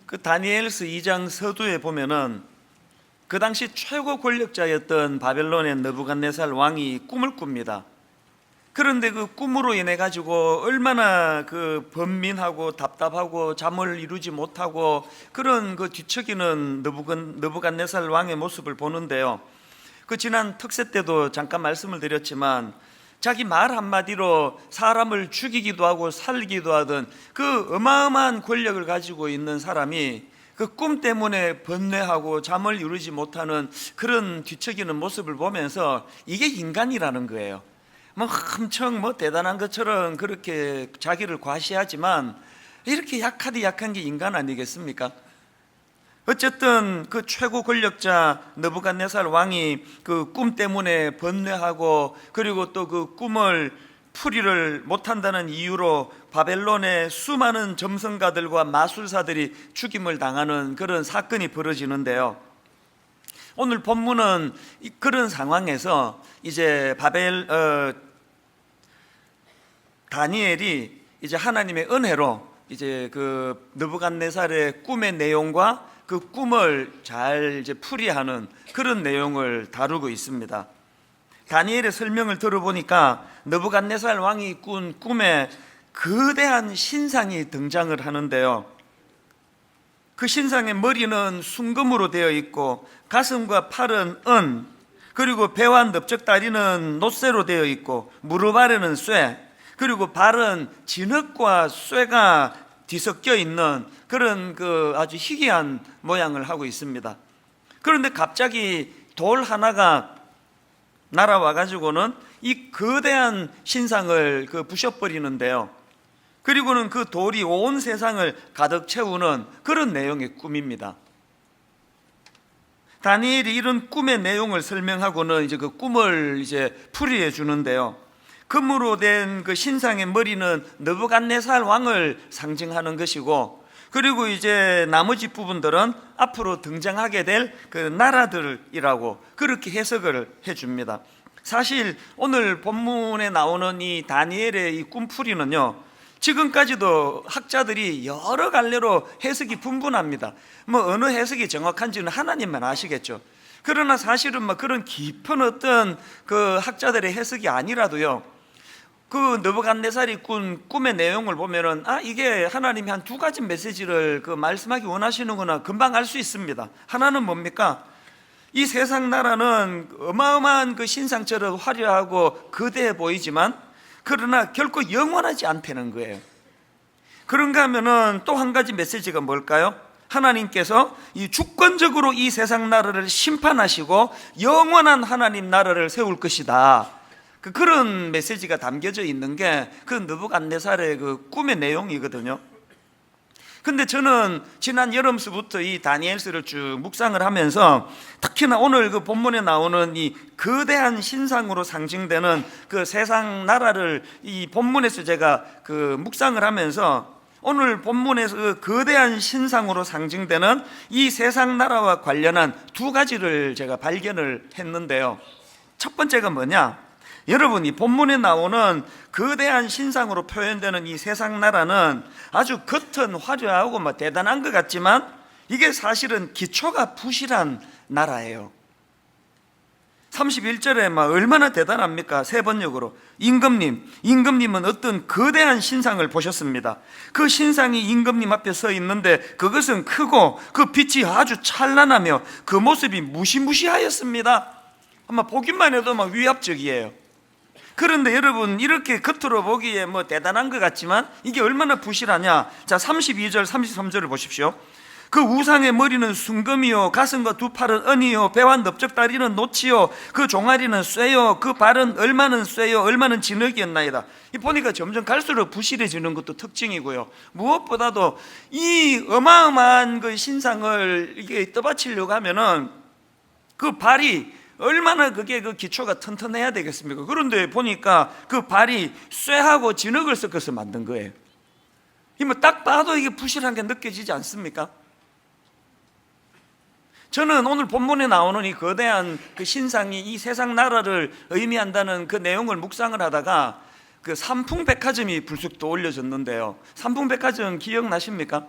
그 다니엘서 2장 서두에 보면은 그 당시 최고 권력자였던 바벨론의 느부갓네살 왕이 꿈을 꿉니다. 그런데 그 꿈으로 인해 가지고 얼마나 그 번민하고 답답하고 잠을 이루지 못하고 그런 그 뒤척이는 느부갓네살 왕의 모습을 보는데요. 그 지난 특세 때도 잠깐 말씀을 드렸지만 자기 말 한마디로 사람을 죽이기도 하고 살기도 하던 그 어마어마한 권력을 가지고 있는 사람이 그 꿈 때문에 번뇌하고 잠을 이루지 못하는 그런 뒤척이는 모습을 보면서 이게 인간이라는 거예요. 뭐 엄청 대단한 것처럼 그렇게 자기를 과시하지만 이렇게 약한 게 인간 아니겠습니까? 어쨌든 그 최고 권력자 느부갓네살 왕이 그 꿈 때문에 번뇌하고 그리고 또 그 꿈을 풀이를 못한다는 이유로 바벨론의 수많은 점성가들과 마술사들이 죽임을 당하는 그런 사건이 벌어지는데요. 오늘 본문은 그런 상황에서 이제 다니엘이 이제 하나님의 은혜로 이제 그 느부갓네살의 꿈의 내용과 그 꿈을 잘 이제 풀이하는 그런 내용을 다루고 있습니다. 다니엘의 설명을 들어보니까 느부갓네살 왕이 꾼 꿈에 거대한 신상이 등장을 하는데요. 그 신상의 머리는 순금으로 되어 있고 가슴과 팔은 은, 그리고 배와 넓적다리는 놋쇠로 되어 있고 무릎 아래는 쇠, 그리고 발은 진흙과 쇠가 뒤섞여 있는 그런 그 아주 희귀한 모양을 하고 있습니다. 그런데 갑자기 돌 하나가 날아와 가지고는 이 거대한 신상을 부셔버리는데요. 그리고는 그 돌이 온 세상을 가득 채우는 그런 내용의 꿈입니다. 다니엘이 이런 꿈의 내용을 설명하고는 이제 그 꿈을 이제 풀이해 주는데요. 금으로 된 그 신상의 머리는 느부갓네살 왕을 상징하는 것이고, 그리고 이제 나머지 부분들은 앞으로 등장하게 될 그 나라들이라고 그렇게 해석을 해 줍니다. 사실 오늘 본문에 나오는 이 다니엘의 이 꿈풀이는요, 지금까지도 학자들이 여러 갈래로 해석이 분분합니다. 어느 해석이 정확한지는 하나님만 아시겠죠. 그러나 사실은 그런 깊은 어떤 그 학자들의 해석이 아니라도요, 그 느부갓네살이 꾼 꿈의 내용을 보면은 이게 하나님이 한 두 가지 메시지를 말씀하기 원하시는구나 금방 알 수 있습니다. 하나는 뭡니까? 이 세상 나라는 어마어마한 그 신상처럼 화려하고 거대해 보이지만 그러나 결코 영원하지 않다는 거예요. 그런가 하면은 또 한 가지 메시지가 뭘까요? 하나님께서 이 주권적으로 이 세상 나라를 심판하시고 영원한 하나님 나라를 세울 것이다. 그런 메시지가 담겨져 있는 게 그 느부갓네살의 그 꿈의 내용이거든요. 근데 저는 지난 여름서부터 이 다니엘서를 쭉 묵상을 하면서 특히나 오늘 그 본문에 나오는 이 거대한 신상으로 상징되는 그 세상 나라를 이 본문에서 제가 그 묵상을 하면서 오늘 본문에서 그 거대한 신상으로 상징되는 이 세상 나라와 관련한 두 가지를 제가 발견을 했는데요. 첫 번째가 뭐냐? 여러분, 이 본문에 나오는 거대한 신상으로 표현되는 이 세상 나라는 아주 겉은 화려하고 대단한 것 같지만 이게 사실은 기초가 부실한 나라예요. 31절에 얼마나 대단합니까? 세 번역으로 임금님은 어떤 거대한 신상을 보셨습니다. 그 신상이 임금님 앞에 서 있는데 그것은 크고 그 빛이 아주 찬란하며 그 모습이 무시무시하였습니다. 아마 보기만 해도 위압적이에요. 그런데 여러분, 이렇게 겉으로 보기에 대단한 것 같지만 이게 얼마나 부실하냐? 자, 32절 33절을 보십시오. 그 우상의 머리는 순금이요, 가슴과 두 팔은 은이요, 배와 넓적다리는 놋이요, 그 종아리는 쇠요, 그 발은 얼마는 쇠요, 얼마는 진흙이었나이다. 보니까 점점 갈수록 부실해지는 것도 특징이고요. 무엇보다도 이 어마어마한 그 신상을 이게 떠받치려고 하면은 그 발이 얼마나 그게 그 기초가 튼튼해야 되겠습니까? 그런데 보니까 그 발이 쇠하고 진흙을 섞어서 만든 거예요. 딱 봐도 이게 부실한 게 느껴지지 않습니까? 저는 오늘 본문에 나오는 이 거대한 그 신상이 이 세상 나라를 의미한다는 그 내용을 묵상을 하다가 그 삼풍백화점이 불쑥 떠올려졌는데요. 삼풍백화점 기억나십니까?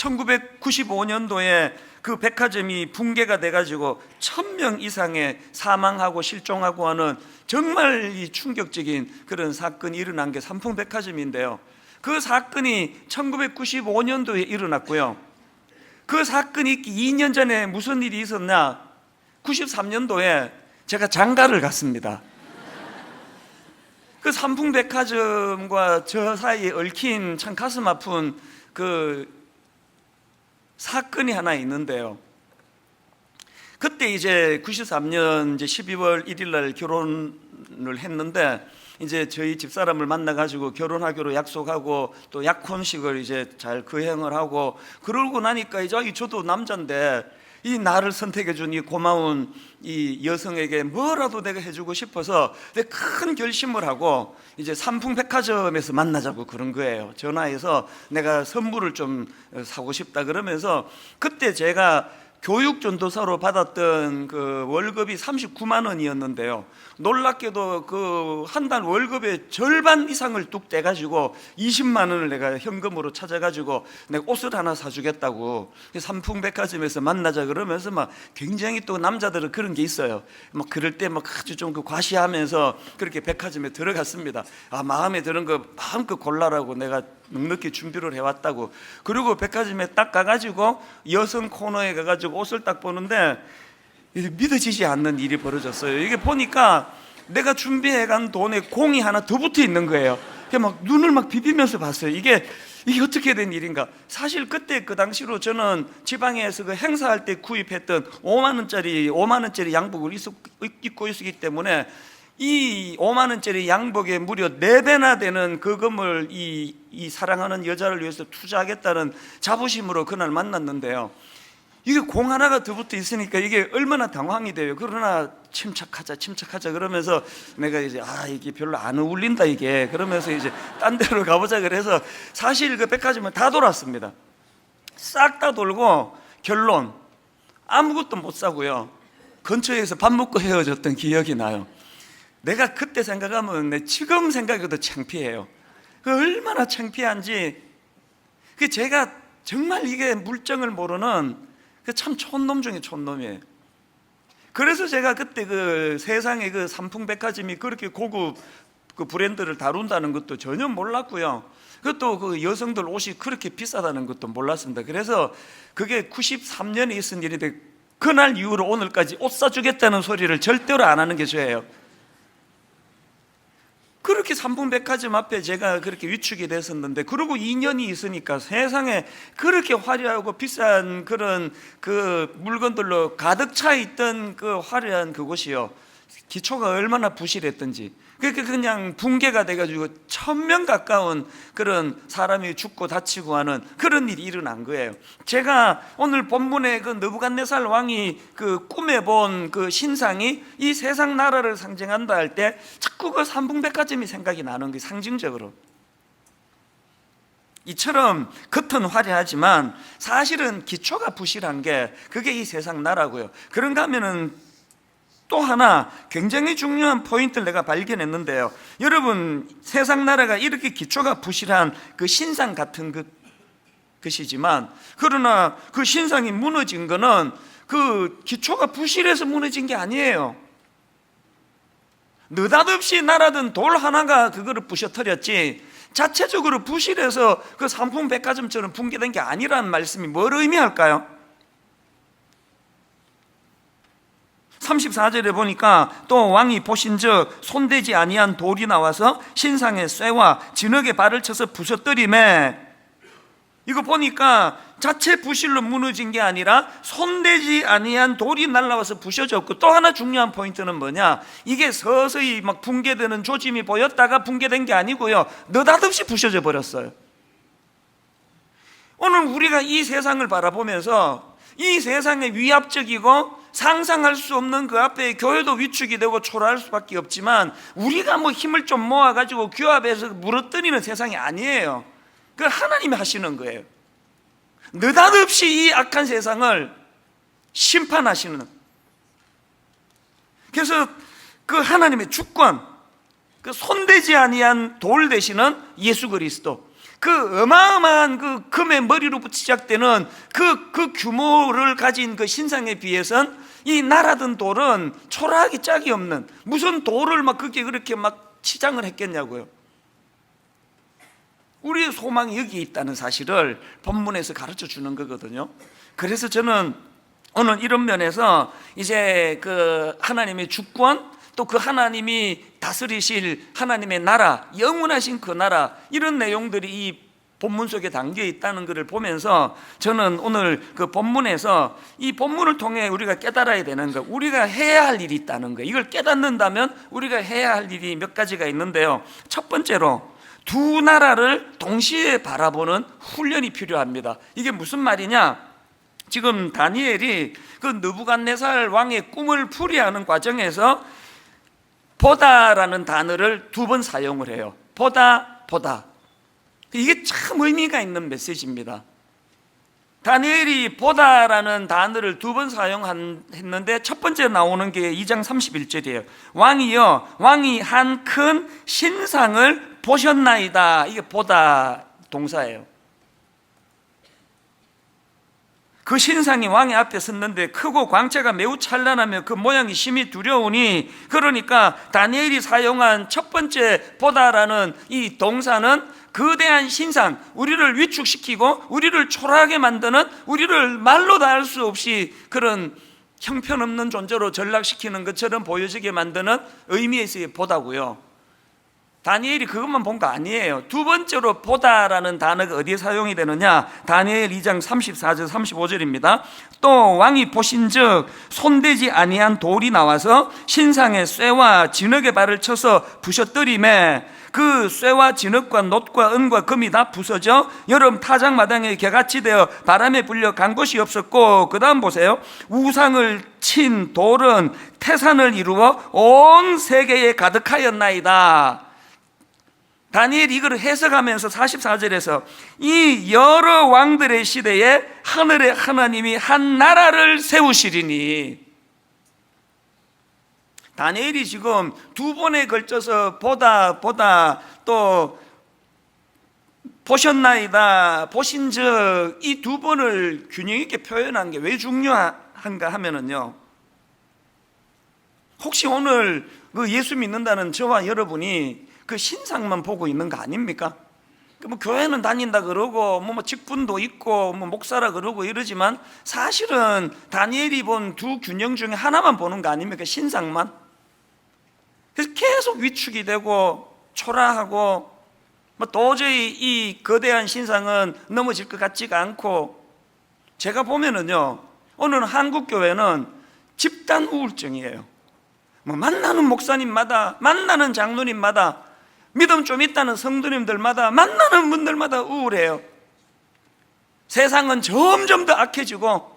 1995년도에 그 백화점이 붕괴가 돼가지고 1000명 이상의 사망하고 실종하고 하는 정말 이 충격적인 그런 사건이 일어난 게 삼풍백화점인데요. 그 사건이 1995년도에 일어났고요. 그 사건이 있기 2년 전에 무슨 일이 있었나? 93년도에 제가 장가를 갔습니다. 그 삼풍백화점과 저 사이에 얽힌 참 가슴 아픈 그 사건이 하나 있는데요. 그때 이제 93년 이제 12월 1일 날 결혼을 했는데, 이제 저희 집사람을 만나가지고 결혼하기로 약속하고 또 약혼식을 이제 잘 거행을 하고, 그러고 나니까 이제 저도 남자인데 이 나를 선택해준 이 고마운 이 여성에게 뭐라도 내가 해주고 싶어서 큰 결심을 하고 이제 삼풍백화점에서 만나자고 그런 거예요. 전화해서 내가 선물을 좀 사고 싶다 그러면서, 그때 제가 교육전도사로 받았던 그 월급이 39만 원이었는데요. 놀랍게도 그 한 달 월급의 절반 이상을 뚝 떼가지고 20만 원을 내가 현금으로 찾아가지고 내가 옷을 하나 사주겠다고 삼풍백화점에서 만나자 그러면서 막 굉장히 또 남자들은 그런 게 있어요. 막 그럴 때 막 아주 좀 그 과시하면서 그렇게 백화점에 들어갔습니다. 마음에 드는 거 마음껏 골라라고 내가 넉넉히 준비를 해왔다고. 그리고 백화점에 딱 가가지고 여성 코너에 가가지고 옷을 딱 보는데 믿어지지 않는 일이 벌어졌어요. 이게 보니까 내가 준비해간 돈에 공이 하나 더 붙어 있는 거예요. 막 눈을 막 비비면서 봤어요. 이게 어떻게 된 일인가. 사실 그때 그 당시로 저는 지방에서 그 행사할 때 구입했던 5만 원짜리 양복을 입고 있었기 때문에 이 5만 원짜리 양복에 무려 4배나 되는 그금을 이 사랑하는 여자를 위해서 투자하겠다는 자부심으로 그날 만났는데요. 이게 공 하나가 더 붙어 있으니까 이게 얼마나 당황이 돼요. 그러나 침착하자 그러면서 내가 이제 이게 별로 안 어울린다 이게, 그러면서 이제 딴 데로 가보자 그래서 사실 그 백화점을 다 돌았습니다. 싹 다 돌고 결론 아무것도 못 사고요. 근처에서 밥 먹고 헤어졌던 기억이 나요. 내가 그때 생각하면 지금 생각해도 창피해요. 그 얼마나 창피한지. 그 제가 정말 이게 물정을 모르는 그 참 촌놈 중에 촌놈이에요. 그래서 제가 그때 그 세상에 그 삼풍백화점이 그렇게 고급 그 브랜드를 다룬다는 것도 전혀 몰랐고요. 그것도 그 여성들 옷이 그렇게 비싸다는 것도 몰랐습니다. 그래서 그게 93년에 있은 일인데 그날 이후로 오늘까지 옷 사주겠다는 소리를 절대로 안 하는 게 저예요. 그렇게 삼풍백화점 앞에 제가 그렇게 위축이 됐었는데, 그러고 2년이 있으니까 세상에 그렇게 화려하고 비싼 그런 그 물건들로 가득 차 있던 그 화려한 그곳이요, 기초가 얼마나 부실했던지 그냥 붕괴가 돼가지고 1000명 가까운 그런 사람이 죽고 다치고 하는 그런 일이 일어난 거예요. 제가 오늘 본문에 그 느부갓네살 왕이 그 꿈에 본 그 신상이 이 세상 나라를 상징한다 할 때 자꾸 그 삼풍백화점이 생각이 나는 거예요. 상징적으로. 이처럼 겉은 화려하지만 사실은 기초가 부실한 게 그게 이 세상 나라고요. 그런가 하면은 또 하나 굉장히 중요한 포인트를 내가 발견했는데요. 여러분, 세상 나라가 이렇게 기초가 부실한 그 신상 같은 것이지만, 그러나 그 신상이 무너진 거는 그 기초가 부실해서 무너진 게 아니에요. 느닷없이 날아든 돌 하나가 그거를 부셔뜨렸지 자체적으로 부실해서 그 삼풍백화점처럼 붕괴된 게 아니라는 말씀이 뭘 의미할까요? 34절에 보니까 또 왕이 보신즉 손대지 아니한 돌이 나와서 신상의 쇠와 진흙에 발을 쳐서 부셔뜨리매, 이거 보니까 자체 부실로 무너진 게 아니라 손대지 아니한 돌이 날라와서 부셔졌고, 또 하나 중요한 포인트는 뭐냐, 이게 서서히 막 붕괴되는 조짐이 보였다가 붕괴된 게 아니고요, 느닷없이 부셔져 버렸어요. 오늘 우리가 이 세상을 바라보면서 이 세상에 위압적이고 상상할 수 없는 그 앞에 교회도 위축이 되고 초라할 수밖에 없지만, 우리가 뭐 힘을 좀 모아가지고 규합해서 물어뜨리는 세상이 아니에요. 그걸 하나님이 하시는 거예요. 느닷없이 이 악한 세상을 심판하시는. 그래서 그 하나님의 주권, 그 손대지 아니한 돌 되시는 예수 그리스도, 그 어마어마한 그 금의 머리로부터 시작되는 그 규모를 가진 그 신상에 비해선 이 날아든 돌은 초라하기 짝이 없는, 무슨 돌을 막 그렇게 막 치장을 했겠냐고요. 우리의 소망이 여기 있다는 사실을 본문에서 가르쳐 주는 거거든요. 그래서 저는 오늘 이런 면에서 이제 그 하나님의 주권, 또 그 하나님이 다스리실 하나님의 나라, 영원하신 그 나라, 이런 내용들이 이 본문 속에 담겨 있다는 것을 보면서 저는 오늘 그 본문에서 이 본문을 통해 우리가 깨달아야 되는 것, 우리가 해야 할 일이 있다는 것, 이걸 깨닫는다면 우리가 해야 할 일이 몇 가지가 있는데요. 첫 번째로 두 나라를 동시에 바라보는 훈련이 필요합니다. 이게 무슨 말이냐? 지금 다니엘이 그 느부갓네살 왕의 꿈을 풀이하는 과정에서 보다라는 단어를 2번 사용을 해요. 보다. 이게 참 의미가 있는 메시지입니다. 다니엘이 보다라는 단어를 2번 사용했는데 첫 번째 나오는 게 2장 31절이에요. 왕이 한 큰 신상을 보셨나이다. 이게 보다 동사예요. 그 신상이 왕의 앞에 섰는데 크고 광채가 매우 찬란하며 그 모양이 심히 두려우니, 그러니까 다니엘이 사용한 첫 번째 보다라는 이 동사는 거대한 신상, 우리를 위축시키고 우리를 초라하게 만드는, 우리를 말로 다 할 수 없이 그런 형편없는 존재로 전락시키는 것처럼 보여지게 만드는 의미에서의 보다고요. 다니엘이 그것만 본 거 아니에요. 두 번째로 보다라는 단어가 어디에 사용이 되느냐? 다니엘 2장 34절 35절입니다. 또 왕이 보신즉 손대지 아니한 돌이 나와서 신상의 쇠와 진흙의 발을 쳐서 부셔뜨리매 그 쇠와 진흙과 놋과 은과 금이 다 부서져 여름 타작마당에 개같이 되어 바람에 불려 간 곳이 없었고, 그 다음 보세요. 우상을 친 돌은 태산을 이루어 온 세계에 가득하였나이다. 다니엘이 이걸 해석하면서 44절에서 이 여러 왕들의 시대에 하늘의 하나님이 한 나라를 세우시리니, 다니엘이 지금 2번에 걸쳐서 보다 또 보셨나이다, 보신즉, 이 2번을 균형 있게 표현한 게 왜 중요한가 하면은요, 혹시 오늘 그 예수 믿는다는 저와 여러분이 그 신상만 보고 있는 거 아닙니까? 뭐 교회는 다닌다 그러고 뭐 직분도 있고 뭐 목사라 그러고 이러지만 사실은 다니엘이 본 두 균형 중에 하나만 보는 거 아닙니까? 신상만. 그래서 계속 위축이 되고 초라하고 뭐 도저히 이 거대한 신상은 넘어질 것 같지가 않고, 제가 보면은요, 오늘 한국 교회는 집단 우울증이에요. 뭐 만나는 목사님마다, 만나는 장로님마다, 믿음 좀 있다는 성도님들마다, 만나는 분들마다 우울해요. 세상은 점점 더 악해지고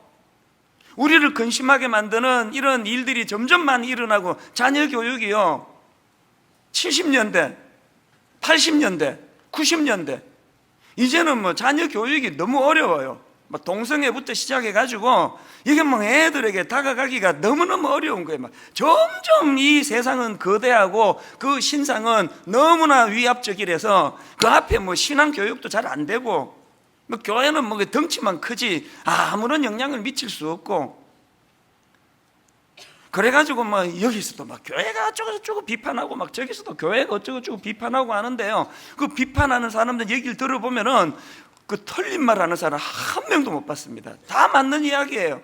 우리를 근심하게 만드는 이런 일들이 점점 많이 일어나고, 자녀 교육이요 70년대, 80년대, 90년대, 이제는 뭐 자녀 교육이 너무 어려워요. 막 동성애부터 시작해가지고 이게 뭐 애들에게 다가가기가 너무너무 어려운 거예요. 막 점점 이 세상은 거대하고 그 신상은 너무나 위압적이라서 그 앞에 뭐 신앙 교육도 잘 안 되고, 뭐 교회는 뭐 덩치만 크지 아무런 영향을 미칠 수 없고, 그래가지고 뭐 여기서도 막 교회가 어쩌고저쩌고 비판하고, 막 저기서도 교회가 어쩌고저쩌고 비판하고 하는데요, 그 비판하는 사람들 얘기를 들어보면은 그 틀린 말 하는 사람 한 명도 못 봤습니다. 다 맞는 이야기예요.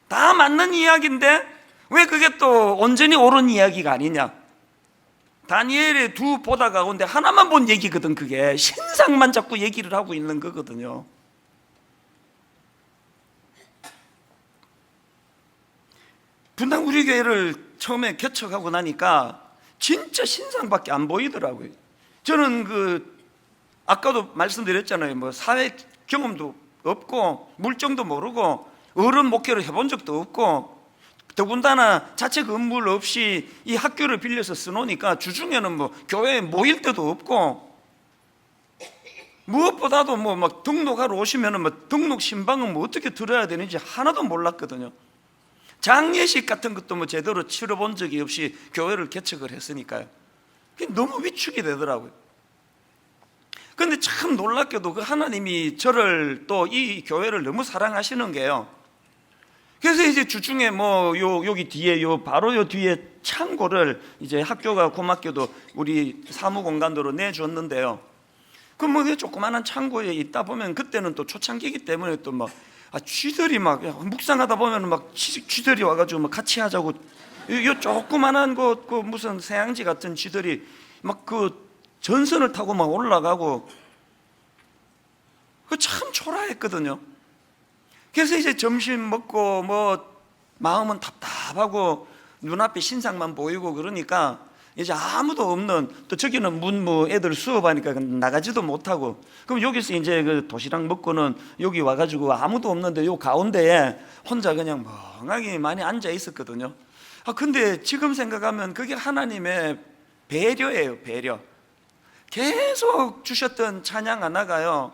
다 맞는 이야기인데 왜 그게 또 온전히 옳은 이야기가 아니냐? 다니엘의 2 보다 가운데 하나만 본 얘기거든. 그게 신상만 자꾸 얘기를 하고 있는 거거든요. 분당 우리 교회를 처음에 개척하고 나니까 진짜 신상밖에 안 보이더라고요. 저는 그 아까도 말씀드렸잖아요. 뭐 사회 경험도 없고 물정도 모르고 어른 목회를 해본 적도 없고, 더군다나 자체 건물 없이 이 학교를 빌려서 써놓으니까 주중에는 뭐 교회에 모일 때도 없고, 무엇보다도 뭐 막 등록하러 오시면은 뭐 등록 신방은 뭐 어떻게 들어야 되는지 하나도 몰랐거든요. 장례식 같은 것도 뭐 제대로 치러본 적이 없이 교회를 개척을 했으니까요. 그게 너무 위축이 되더라고요. 근데 참 놀랍게도 그 하나님이 저를 또 이 교회를 너무 사랑하시는 게요. 그래서 이제 주중에 여기 뒤에 바로 요 뒤에 창고를 이제 학교가 고맙게도 우리 사무 공간으로 내줬는데요. 그 조그마한 창고에 있다 보면 그때는 또 초창기이기 때문에 또 쥐들이 묵상하다 보면 쥐들이 와가지고 같이 하자고 요 조그만한 그 무슨 새양지 같은 쥐들이 그 전선을 타고 올라가고 그 참 초라했거든요. 그래서 이제 점심 먹고 마음은 답답하고 눈앞에 신상만 보이고 그러니까 이제 아무도 없는, 또 저기는 애들 수업하니까 나가지도 못하고, 그럼 여기서 이제 그 도시락 먹고는 여기 와가지고 아무도 없는데 요 가운데에 혼자 그냥 멍하게 많이 앉아 있었거든요. 근데 지금 생각하면 그게 하나님의 배려예요, 배려. 계속 주셨던 찬양 하나가요,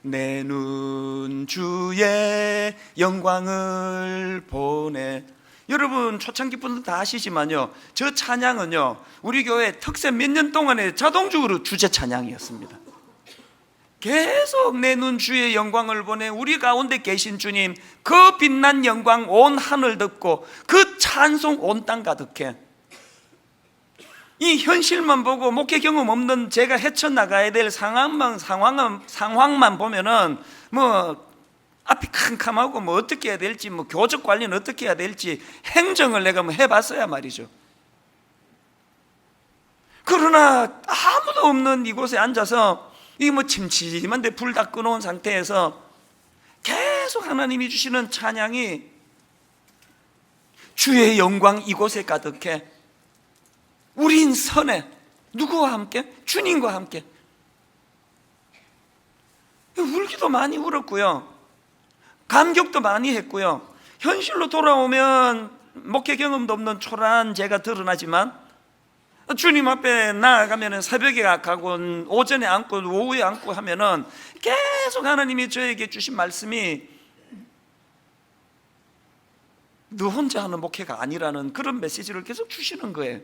내 눈 주의 영광을 보네. 여러분 초창기 분들 다 아시지만요, 저 찬양은요 우리 교회 특세 몇 년 동안에 자동적으로 주제 찬양이었습니다. 계속 내 눈 주의 영광을 보내, 우리 가운데 계신 주님 그 빛난 영광 온 하늘 덮고 그 찬송 온 땅 가득해. 이 현실만 보고 목회 경험 없는 제가 헤쳐나가야 될 상황만 보면은 앞이 캄캄하고 어떻게 해야 될지, 교적 관리는 어떻게 해야 될지 행정을 내가 해봤어야 말이죠. 그러나 아무도 없는 이곳에 앉아서 이 침침한데 불 다 꺼놓은 상태에서 계속 하나님이 주시는 찬양이 주의 영광 이곳에 가득해. 우린 선해. 누구와 함께? 주님과 함께. 울기도 많이 울었고요, 감격도 많이 했고요. 현실로 돌아오면 목회 경험도 없는 초라한 제가 드러나지만 주님 앞에 나아가면 새벽에 가고 오전에 앉고 오후에 앉고 하면은 계속 하나님이 저에게 주신 말씀이 너 혼자 하는 목회가 아니라는 그런 메시지를 계속 주시는 거예요.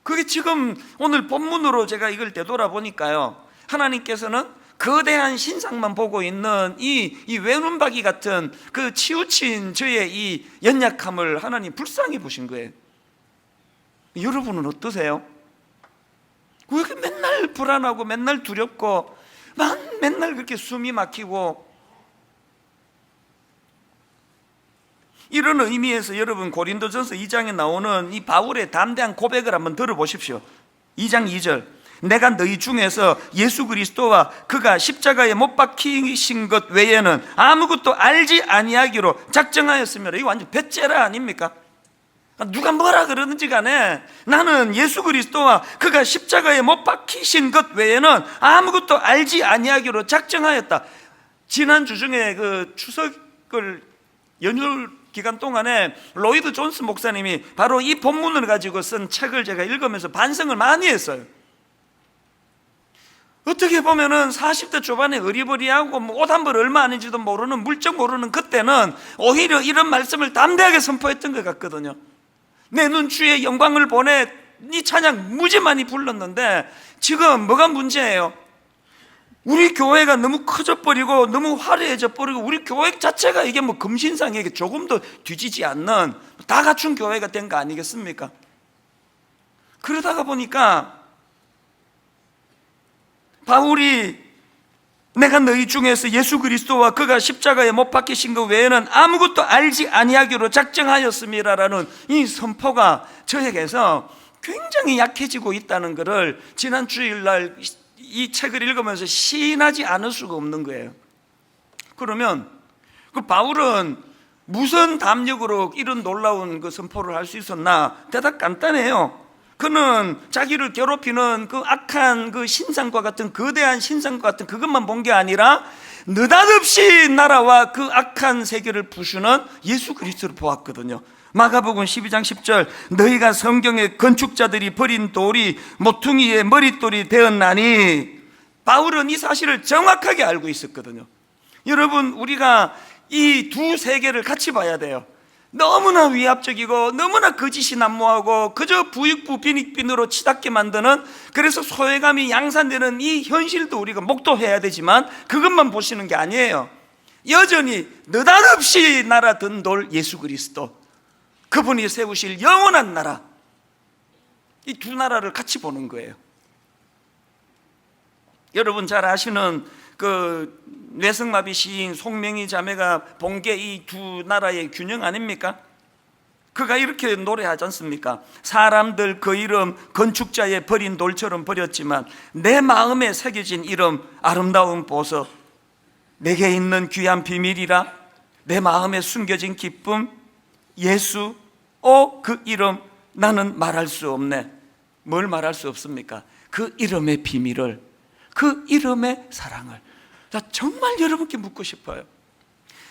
그게 지금 오늘 본문으로 제가 이걸 되돌아보니까요, 하나님께서는 거대한 신상만 보고 있는 이 외눈박이 같은 그 치우친 저의 이 연약함을 하나님 불쌍히 보신 거예요. 여러분은 어떠세요? 왜 이렇게 맨날 불안하고 맨날 두렵고 맨날 그렇게 숨이 막히고? 이런 의미에서 여러분 고린도전서 2장에 나오는 이 바울의 담대한 고백을 한번 들어보십시오. 2장 2절, 내가 너희 중에서 예수 그리스도와 그가 십자가에 못 박히신 것 외에는 아무것도 알지 아니하기로 작정하였으므로. 이거 완전 배째라 아닙니까? 누가 뭐라 그러는지 간에 나는 예수 그리스도와 그가 십자가에 못 박히신 것 외에는 아무것도 알지 아니하기로 작정하였다. 지난주 중에 그 추석을 연휴 기간 동안에 로이드 존스 목사님이 바로 이 본문을 가지고 쓴 책을 제가 읽으면서 반성을 많이 했어요. 어떻게 보면은 40대 초반에 어리버리하고 옷 한 벌 얼마 아닌지도 모르는, 물정 모르는 그때는 오히려 이런 말씀을 담대하게 선포했던 것 같거든요. 내 눈 주의 영광을 보내, 이 찬양 무지 많이 불렀는데 지금 뭐가 문제예요? 우리 교회가 너무 커져버리고 너무 화려해져 버리고 우리 교회 자체가 이게 금신상에게 조금도 뒤지지 않는 다 갖춘 교회가 된 거 아니겠습니까? 그러다가 보니까 바울이 내가 너희 중에서 예수 그리스도와 그가 십자가에 못 박히신 것 외에는 아무것도 알지 아니하기로 작정하였음이라는 이 선포가 저에게서 굉장히 약해지고 있다는 것을 지난 주일날 이 책을 읽으면서 시인하지 않을 수가 없는 거예요. 그러면 그 바울은 무슨 담력으로 이런 놀라운 그 선포를 할 수 있었나? 대답 간단해요. 그는 자기를 괴롭히는 그 악한 그 신상과 같은, 거대한 신상과 같은 그것만 본 게 아니라 느닷없이 나라와 그 악한 세계를 부수는 예수 그리스도를 보았거든요. 마가복음 12장 10절, 너희가 성경의 건축자들이 버린 돌이 모퉁이의 머릿돌이 되었나니. 바울은 이 사실을 정확하게 알고 있었거든요. 여러분, 우리가 이 두 세계를 같이 봐야 돼요. 너무나 위압적이고 너무나 거짓이 난무하고 그저 부익부 빈익빈으로 치닫게 만드는, 그래서 소외감이 양산되는 이 현실도 우리가 목도해야 되지만 그것만 보시는 게 아니에요. 여전히 느닷없이 날아든 돌 예수 그리스도, 그분이 세우실 영원한 나라, 이 두 나라를 같이 보는 거예요. 여러분 잘 아시는 그 뇌성마비 시인 송명희 자매가 본 게 이 두 나라의 균형 아닙니까? 그가 이렇게 노래하지 않습니까? 사람들 그 이름 건축자의 버린 돌처럼 버렸지만 내 마음에 새겨진 이름 아름다운 보석, 내게 있는 귀한 비밀이라, 내 마음에 숨겨진 기쁨 예수, 그 이름 나는 말할 수 없네. 뭘 말할 수 없습니까? 그 이름의 비밀을, 그 이름의 사랑을. 자, 정말 여러분께 묻고 싶어요.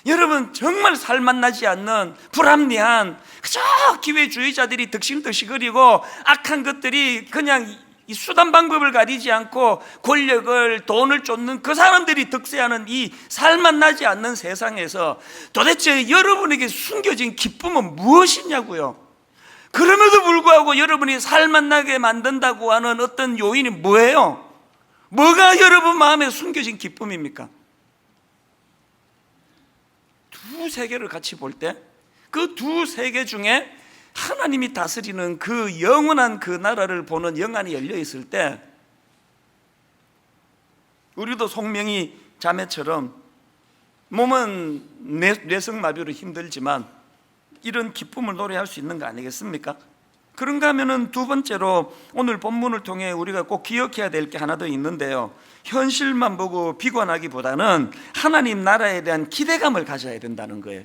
여러분 정말 살맛나지 않는 불합리한 그저 기회주의자들이 득실득실거리고 악한 것들이 그냥 이 수단 방법을 가리지 않고 권력을, 돈을 쫓는 그 사람들이 득세하는 이 살맛나지 않는 세상에서 도대체 여러분에게 숨겨진 기쁨은 무엇이냐고요. 그럼에도 불구하고 여러분이 살맛나게 만든다고 하는 어떤 요인이 뭐예요? 뭐가 여러분 마음에 숨겨진 기쁨입니까? 두 세계를 같이 볼 때 그 두 세계 중에 하나님이 다스리는 그 영원한 그 나라를 보는 영안이 열려 있을 때, 우리도 송명희 자매처럼 몸은 뇌성마비로 힘들지만 이런 기쁨을 노래할 수 있는 거 아니겠습니까? 그런가 하면은 두 번째로 오늘 본문을 통해 우리가 꼭 기억해야 될 게 하나 더 있는데요, 현실만 보고 비관하기보다는 하나님 나라에 대한 기대감을 가져야 된다는 거예요.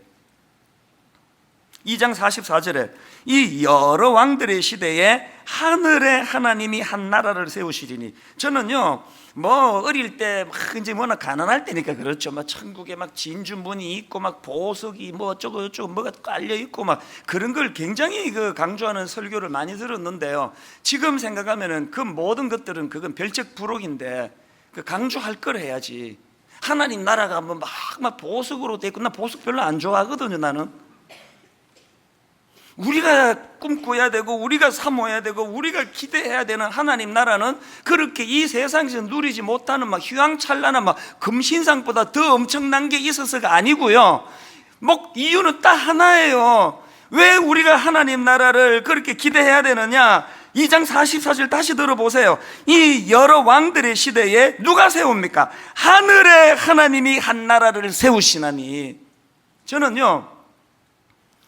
2장 44절에 이 여러 왕들의 시대에 하늘에 하나님이 한 나라를 세우시리니, 저는요 뭐 어릴 때 막 이제 워낙 가난할 때니까 그렇죠, 막 천국에 막 진주문이 있고 막 보석이 뭐 어쩌고 저쩌고 뭐가 깔려 있고 막 그런 걸 굉장히 그 강조하는 설교를 많이 들었는데요, 지금 생각하면은 그 모든 것들은 그건 별책 부록인데 그 강조할 걸 해야지. 하나님 나라가 뭐 막 보석으로 돼 있고, 나 보석 별로 안 좋아하거든요. 나는 우리가 꿈꿔야 되고 우리가 사모해야 되고 우리가 기대해야 되는 하나님 나라는 그렇게 이 세상에서 누리지 못하는 막 휘황찬란한 막 금신상보다 더 엄청난 게 있어서가 아니고요, 뭐 이유는 딱 하나예요. 왜 우리가 하나님 나라를 그렇게 기대해야 되느냐? 2장 44절 다시 들어보세요. 이 여러 왕들의 시대에 누가 세웁니까? 하늘에 하나님이 한 나라를 세우시나니. 저는요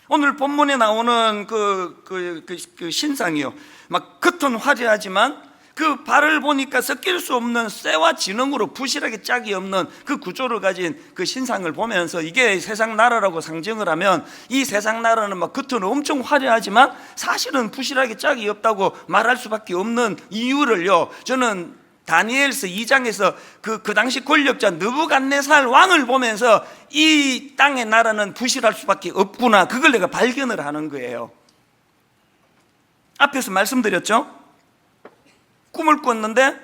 오늘 본문에 나오는 그 신상이요, 막 겉은 화려하지만 그 발을 보니까 섞일 수 없는 쇠와 진흙으로 부실하게 짝이 없는 그 구조를 가진 그 신상을 보면서 이게 세상 나라라고 상징을 하면, 이 세상 나라는 막 겉은 엄청 화려하지만 사실은 부실하게 짝이 없다고 말할 수밖에 없는 이유를요, 저는 다니엘서 2장에서 그 당시 권력자 느부갓네살 왕을 보면서 이 땅의 나라는 부실할 수밖에 없구나, 그걸 내가 발견을 하는 거예요. 앞에서 말씀드렸죠? 꿈을 꿨는데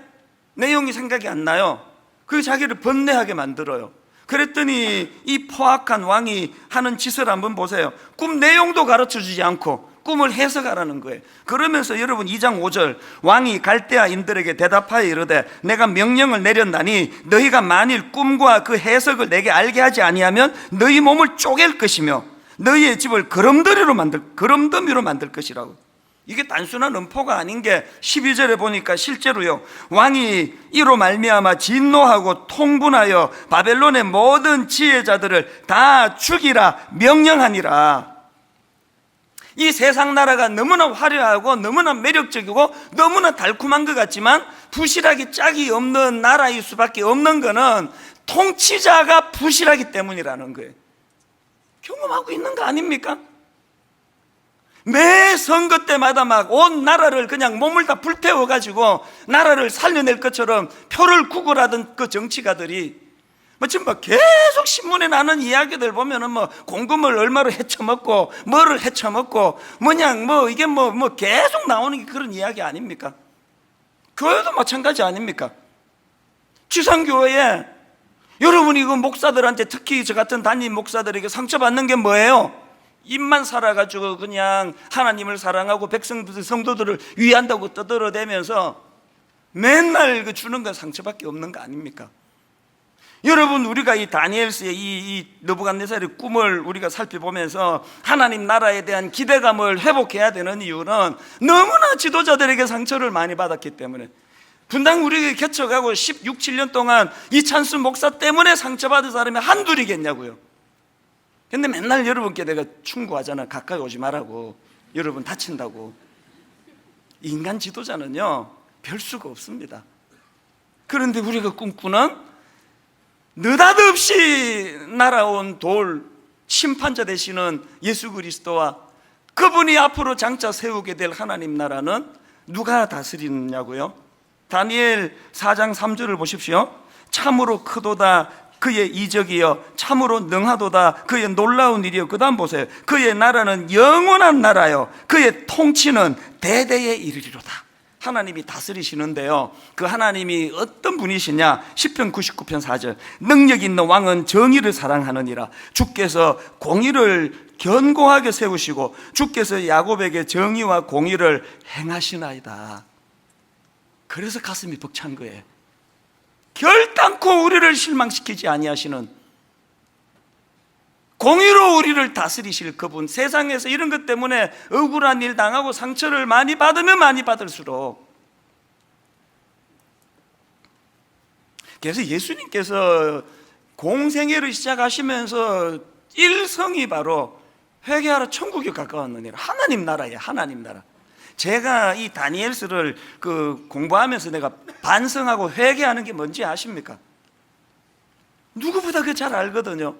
내용이 생각이 안 나요. 그 자기를 번뇌하게 만들어요. 그랬더니 이 포악한 왕이 하는 짓을 한번 보세요. 꿈 내용도 가르쳐주지 않고 꿈을 해석하라는 거예요. 그러면서 여러분 2장 5절, 왕이 갈대아인들에게 대답하여 이르되 내가 명령을 내렸나니 너희가 만일 꿈과 그 해석을 내게 알게 하지 아니하면 너희 몸을 쪼갤 것이며 너희의 집을 거름더미로 만들 것이라고. 이게 단순한 음포가 아닌 게 12절에 보니까 실제로요, 왕이 이로 말미암아 진노하고 통분하여 바벨론의 모든 지혜자들을 다 죽이라 명령하니라. 이 세상 나라가 너무나 화려하고 너무나 매력적이고 너무나 달콤한 것 같지만 부실하기 짝이 없는 나라일 수밖에 없는 것은 통치자가 부실하기 때문이라는 거예요. 경험하고 있는 거 아닙니까? 매 선거 때마다 막 온 나라를 그냥 몸을 다 불태워가지고 나라를 살려낼 것처럼 표를 구걸하던 그 정치가들이 지금 막 계속 신문에 나는 이야기들 보면은 뭐 공금을 얼마로 헤쳐먹고 뭐를 헤쳐먹고 이게 계속 나오는 게 그런 이야기 아닙니까? 교회도 마찬가지 아닙니까? 지상교회에 여러분이 그 목사들한테, 특히 저 같은 담임 목사들에게 상처받는 게 뭐예요? 입만 살아가지고 그냥 하나님을 사랑하고 백성들, 성도들을 위한다고 떠들어대면서 맨날 그 주는 건 상처밖에 없는 거 아닙니까? 여러분, 우리가 이 다니엘서의 이 느부갓네살의 꿈을 우리가 살펴보면서 하나님 나라에 대한 기대감을 회복해야 되는 이유는 너무나 지도자들에게 상처를 많이 받았기 때문에, 분당 우리에게 개척하고 16, 7년 동안 이찬수 목사 때문에 상처받은 사람이 한둘이겠냐고요. 근데 맨날 여러분께 내가 충고하잖아. 가까이 오지 말라고. 여러분 다친다고. 인간 지도자는요 별 수가 없습니다. 그런데 우리가 꿈꾸는 느닷없이 날아온 돌 심판자 되시는 예수 그리스도와 그분이 앞으로 장차 세우게 될 하나님 나라는 누가 다스리느냐고요? 다니엘 4장 3절을 보십시오. 참으로 크도다 그의 이적이여, 참으로 능하도다 그의 놀라운 일이여. 그 다음 보세요. 그의 나라는 영원한 나라요, 그의 통치는 대대에 이르리로다. 하나님이 다스리시는데요, 그 하나님이 어떤 분이시냐? 시편 99편 4절. 능력 있는 왕은 정의를 사랑하느니라. 주께서 공의를 견고하게 세우시고 주께서 야곱에게 정의와 공의를 행하시나이다. 그래서 가슴이 벅찬 거예요. 결단코 우리를 실망시키지 아니하시는, 공의로 우리를 다스리실 그분, 세상에서 이런 것 때문에 억울한 일 당하고 상처를 많이 받으면 많이 받을수록, 그래서 예수님께서 공생애를 시작하시면서 일성이 바로 회개하라 천국이 가까웠느니라. 하나님 나라예요. 하나님 나라. 제가 이 다니엘서를 공부하면서 내가 반성하고 회개하는 게 뭔지 아십니까? 누구보다 그 잘 알거든요.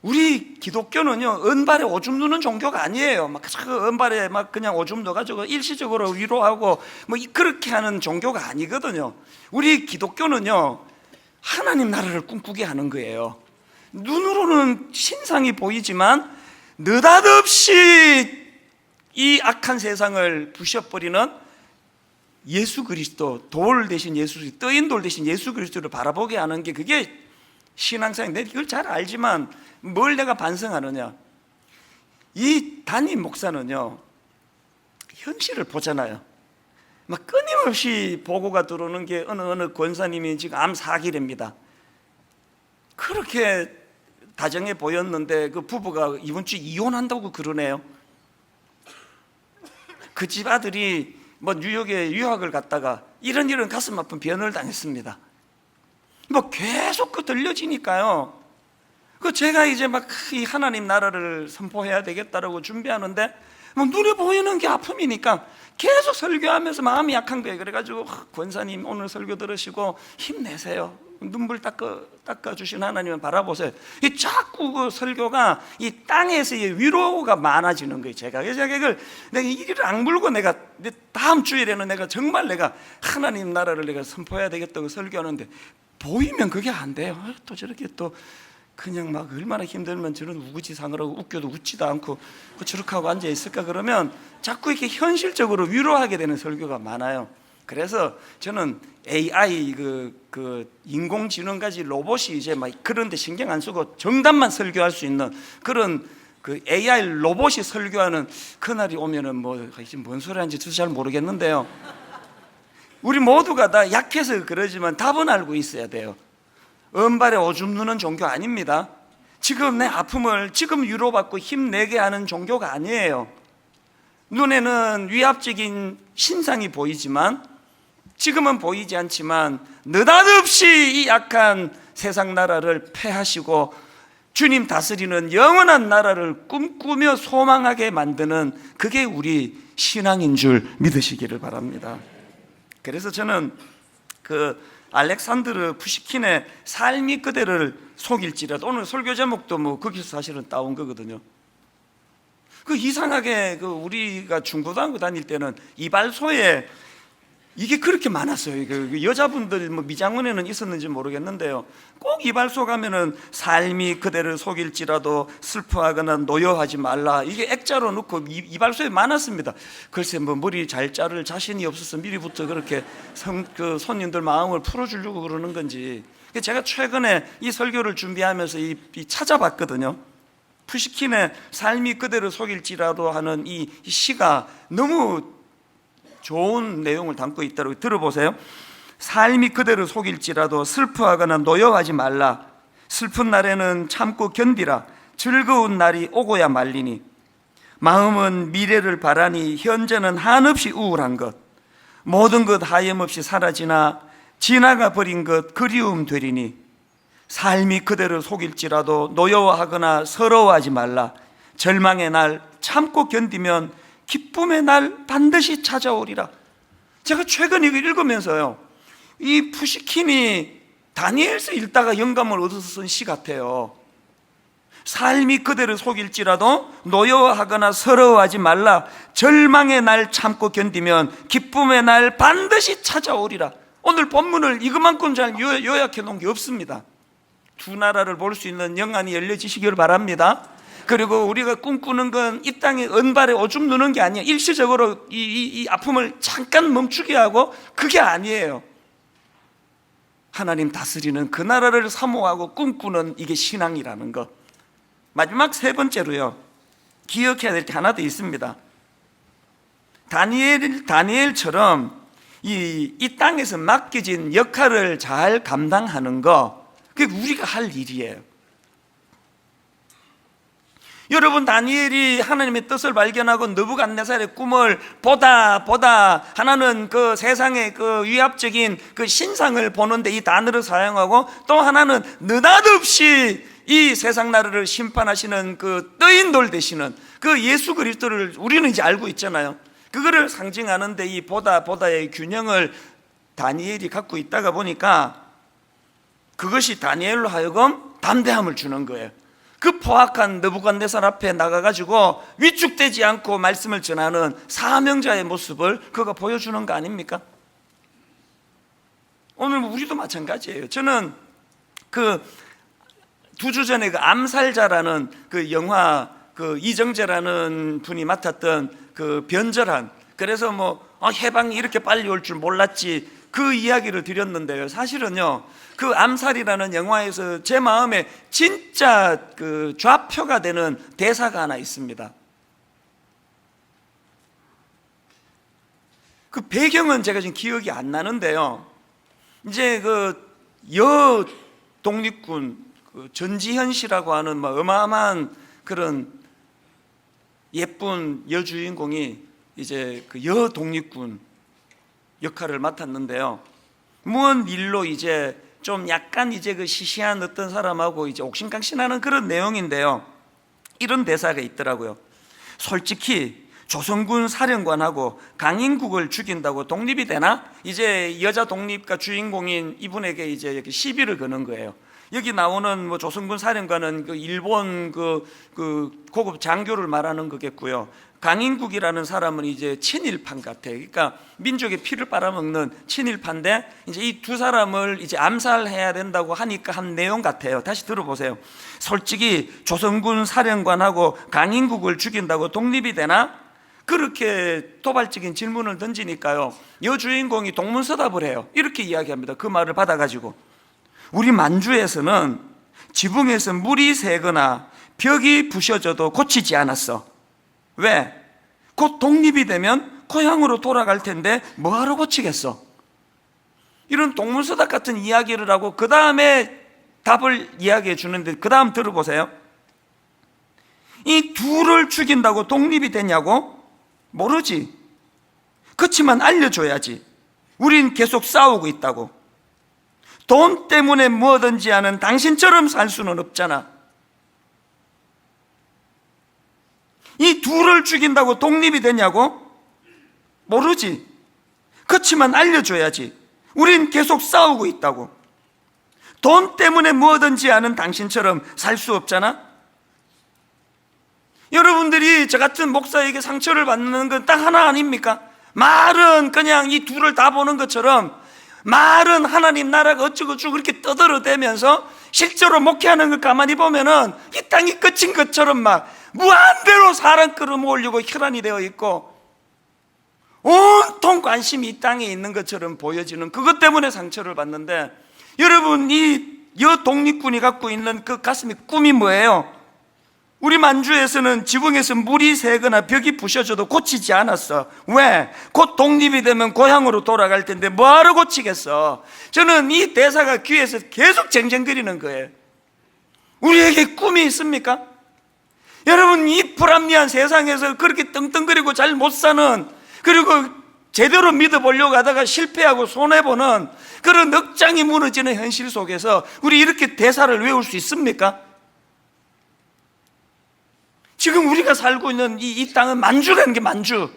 우리 기독교는요 은발에 오줌 누는 종교가 아니에요. 막 그 은발에 막 그냥 오줌 넣어가지고 일시적으로 위로하고 뭐 그렇게 하는 종교가 아니거든요. 우리 기독교는요 하나님 나라를 꿈꾸게 하는 거예요. 눈으로는 신상이 보이지만 느닷없이 이 악한 세상을 부셔버리는 예수 그리스도, 돌 대신 예수 그리스도, 떠인 돌 대신 예수 그리스도를 바라보게 하는 게, 그게 신앙생활. 내가 이걸 잘 알지만 뭘 내가 반성하느냐? 이 담임 목사는요 현실을 보잖아요. 막 끊임없이 보고가 들어오는 게 어느 권사님이 지금 암 4기랍니다. 그렇게 다정해 보였는데 그 부부가 이번 주 이혼한다고 그러네요. 그 집 아들이 뭐 뉴욕에 유학을 갔다가 이런 가슴 아픈 변을 당했습니다. 뭐 계속 들려지니까요. 제가 이제 막 이 하나님 나라를 선포해야 되겠다라고 준비하는데 뭐 눈에 보이는 게 아픔이니까 계속 설교하면서 마음이 약한 거예요. 그래가지고 권사님 오늘 설교 들으시고 힘내세요. 눈물 닦아주신 하나님을 바라보세요. 이 자꾸 그 설교가 이 땅에서의 위로가 많아지는 거예요. 제가 이걸 내가 이를 악물고 내가 다음 주일에는 내가 정말 내가 하나님 나라를 내가 선포해야 되겠다고 설교하는데 보이면 그게 안 돼요. 또 저렇게 또 그냥 막 얼마나 힘들면 저런 우거지상을 하고 웃겨도 웃지도 않고 저렇게 하고 앉아 있을까, 그러면 자꾸 이렇게 현실적으로 위로하게 되는 설교가 많아요. 그래서 저는 AI 인공지능까지 로봇이 이제 막 그런 데 신경 안 쓰고 정답만 설교할 수 있는 그런 AI 로봇이 설교하는 그날이 오면은 뭐 지금 뭔 소리 하는지 잘 모르겠는데요. 우리 모두가 다 약해서 그러지만 답은 알고 있어야 돼요. 은발에 오줌 누는 종교 아닙니다. 지금 내 아픔을 지금 위로받고 힘내게 하는 종교가 아니에요. 눈에는 위압적인 신상이 보이지만, 지금은 보이지 않지만 느닷없이 이 약한 세상 나라를 패하시고 주님 다스리는 영원한 나라를 꿈꾸며 소망하게 만드는, 그게 우리 신앙인 줄 믿으시기를 바랍니다. 그래서 저는 알렉산드르 푸시킨의 삶이 그대를 속일지라도, 오늘 설교 제목도 뭐 거기서 사실은 따온 거거든요. 이상하게 우리가 중고등학교 다닐 때는 이발소에 이게 그렇게 많았어요. 여자분들 뭐 미장원에는 있었는지 모르겠는데요, 꼭 이발소 가면은 삶이 그대를 속일지라도 슬퍼하거나 노여하지 말라, 이게 액자로 넣고 이발소에 많았습니다. 글쎄 뭐 머리 잘 자를 자신이 없어서 미리부터 그렇게 손님들 마음을 풀어주려고 그러는 건지, 제가 최근에 이 설교를 준비하면서 찾아봤거든요. 푸시킨의 삶이 그대로 속일지라도 하는 이 시가 너무 좋은 내용을 담고 있다고 들어보세요. 삶이 그대로 속일지라도 슬퍼하거나 노여워하지 말라. 슬픈 날에는 참고 견디라. 즐거운 날이 오고야 말리니. 마음은 미래를 바라니 현재는 한없이 우울한 것. 모든 것 하염없이 사라지나 지나가 버린 것 그리움 되리니. 삶이 그대로 속일지라도 노여워하거나 서러워하지 말라. 절망의 날 참고 견디면 기쁨의 날 반드시 찾아오리라. 제가 최근 이거 읽으면서요, 이 푸시킨이 다니엘서 읽다가 영감을 얻어서 쓴 시 같아요. 삶이 그대로 속일지라도 노여워하거나 서러워하지 말라. 절망의 날 참고 견디면 기쁨의 날 반드시 찾아오리라. 오늘 본문을 이것만큼 잘 요약해 놓은 게 없습니다. 두 나라를 볼 수 있는 영안이 열려지시기를 바랍니다. 그리고 우리가 꿈꾸는 건 이 땅에 은발에 오줌 누는 게 아니에요. 일시적으로 이 아픔을 잠깐 멈추게 하고, 그게 아니에요. 하나님 다스리는 그 나라를 사모하고 꿈꾸는 이게 신앙이라는 것. 마지막 세 번째로요, 기억해야 될 게 하나 더 있습니다. 다니엘처럼 이 땅에서 맡겨진 역할을 잘 감당하는 거, 그게 우리가 할 일이에요. 여러분, 다니엘이 하나님의 뜻을 발견하고 느부갓네살의 꿈을 보다 하나는 그 세상의 그 위압적인 그 신상을 보는데 이 단어를 사용하고, 또 하나는 느닷없이 이 세상 나라를 심판하시는 그 떠인 돌 되시는 그 예수 그리스도를 우리는 이제 알고 있잖아요. 그거를 상징하는데 이 보다의 균형을 다니엘이 갖고 있다가 보니까 그것이 다니엘로 하여금 담대함을 주는 거예요. 그 포악한 느부갓네살 앞에 나가가지고 위축되지 않고 말씀을 전하는 사명자의 모습을 그가 보여주는 거 아닙니까? 오늘 우리도 마찬가지예요. 저는 그 2주 전에 그 암살자라는 그 영화, 그 이정재라는 분이 맡았던 그 변절한, 그래서 뭐 해방이 이렇게 빨리 올 줄 몰랐지, 그 이야기를 드렸는데요. 사실은요, 그 암살이라는 영화에서 제 마음에 진짜 그 좌표가 되는 대사가 하나 있습니다. 그 배경은 제가 지금 기억이 안 나는데요, 이제 그 독립군 그 전지현 씨라고 하는 뭐 어마어마한 그런 예쁜 여주인공이 이제 그 독립군 역할을 맡았는데요, 무언 일로 이제 좀 약간 이제 그 시시한 어떤 사람하고 이제 옥신각신하는 그런 내용인데요, 이런 대사가 있더라고요. 솔직히 조선군 사령관하고 강인국을 죽인다고 독립이 되나? 이제 여자 독립가 주인공인 이분에게 이제 이렇게 시비를 거는 거예요. 여기 나오는 뭐 조선군 사령관은 그 일본 그 고급 장교를 말하는 거겠고요. 강인국이라는 사람은 이제 친일파 같아요. 그러니까 민족의 피를 빨아먹는 친일파인데, 이제 이 두 사람을 이제 암살해야 된다고 하니까 한 내용 같아요. 다시 들어보세요. 솔직히 조선군 사령관하고 강인국을 죽인다고 독립이 되나? 그렇게 도발적인 질문을 던지니까요, 여주인공이 동문서답을 해요. 이렇게 이야기합니다. 그 말을 받아가지고, 우리 만주에서는 지붕에서 물이 새거나 벽이 부셔져도 고치지 않았어. 왜? 곧 독립이 되면 고향으로 돌아갈 텐데 뭐하러 고치겠어? 이런 동문서답 같은 이야기를 하고 그 다음에 답을 이야기해 주는데, 그 다음 들어보세요. 이 둘을 죽인다고 독립이 되냐고? 모르지. 그렇지만 알려줘야지. 우린 계속 싸우고 있다고. 돈 때문에 뭐든지 하는 당신처럼 살 수는 없잖아. 이 둘을 죽인다고 독립이 되냐고? 모르지. 그렇지만 알려줘야지. 우린 계속 싸우고 있다고. 돈 때문에 뭐든지 하는 당신처럼 살 수 없잖아. 여러분들이 저 같은 목사에게 상처를 받는 건 딱 하나 아닙니까? 말은 그냥 이 둘을 다 보는 것처럼, 말은 하나님 나라가 어쩌고저쩌고 그렇게 떠들어대면서 실제로 목회하는 걸 가만히 보면은 이 땅이 끝인 것처럼 막 무한대로 사람 끌어모으려고 혈안이 되어 있고, 온통 관심이 이 땅에 있는 것처럼 보여지는, 그것 때문에 상처를 받는데, 여러분 이 독립군이 갖고 있는 그 가슴의 꿈이 뭐예요? 우리 만주에서는 지붕에서 물이 새거나 벽이 부셔져도 고치지 않았어. 왜? 곧 독립이 되면 고향으로 돌아갈 텐데 뭐하러 고치겠어? 저는 이 대사가 귀에서 계속 쟁쟁거리는 거예요. 우리에게 꿈이 있습니까? 여러분, 이 불합리한 세상에서 그렇게 떵떵거리고 잘 못 사는, 그리고 제대로 믿어보려고 하다가 실패하고 손해보는 그런 억장이 무너지는 현실 속에서 우리 이렇게 대사를 외울 수 있습니까? 지금 우리가 살고 있는 이 땅은 만주라는 게 만주.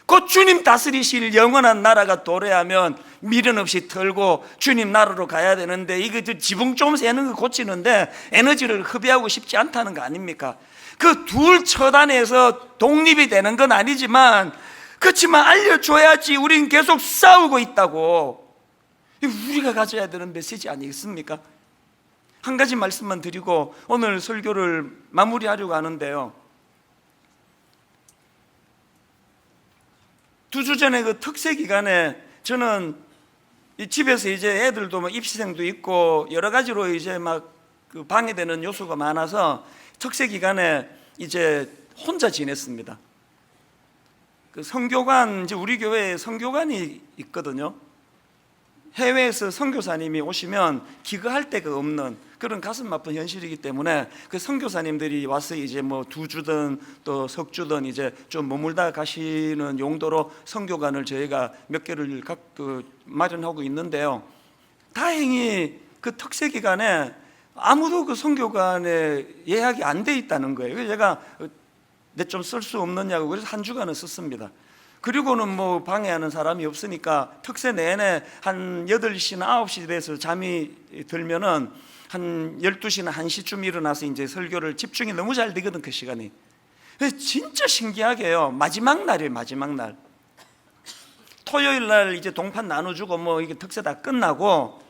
곧 주님 다스리실 영원한 나라가 도래하면 미련 없이 털고 주님 나라로 가야 되는데, 이거 지붕 좀 새는 거 고치는데 에너지를 허비하고 싶지 않다는 거 아닙니까? 그 둘 처단에서 독립이 되는 건 아니지만, 그렇지만 알려줘야지 우린 계속 싸우고 있다고. 우리가 가져야 되는 메시지 아니겠습니까? 한 가지 말씀만 드리고 오늘 설교를 마무리하려고 하는데요, 2주 전에 그 특세 기간에 저는 이 집에서 이제 애들도 뭐 입시생도 있고 여러 가지로 이제 막 그 방해되는 요소가 많아서 특세 기간에 이제 혼자 지냈습니다. 그 선교관, 이제 우리 교회에 선교관이 있거든요. 해외에서 선교사님이 오시면 기거할 데가 없는 그런 가슴 아픈 현실이기 때문에 그 선교사님들이 와서 이제 뭐 2주든 또 석주든 이제 좀 머물다 가시는 용도로 선교관을 저희가 몇 개를 마련하고 있는데요, 다행히 그 특세 기간에 아무도 그 선교관에 예약이 안 돼 있다는 거예요. 그래서 제가 내 좀 쓸 수 없느냐고 그래서 한 주간을 썼습니다. 그리고는 뭐 방해하는 사람이 없으니까 특세 내내 한 8시나 9시 돼서 잠이 들면은 한 12시나 1시쯤 일어나서 이제 설교를 집중이 너무 잘 되거든, 그 시간이. 진짜 신기하게요, 마지막 날이에요, 마지막 날. 토요일 날 이제 동판 나눠주고 뭐 이게 특세 다 끝나고,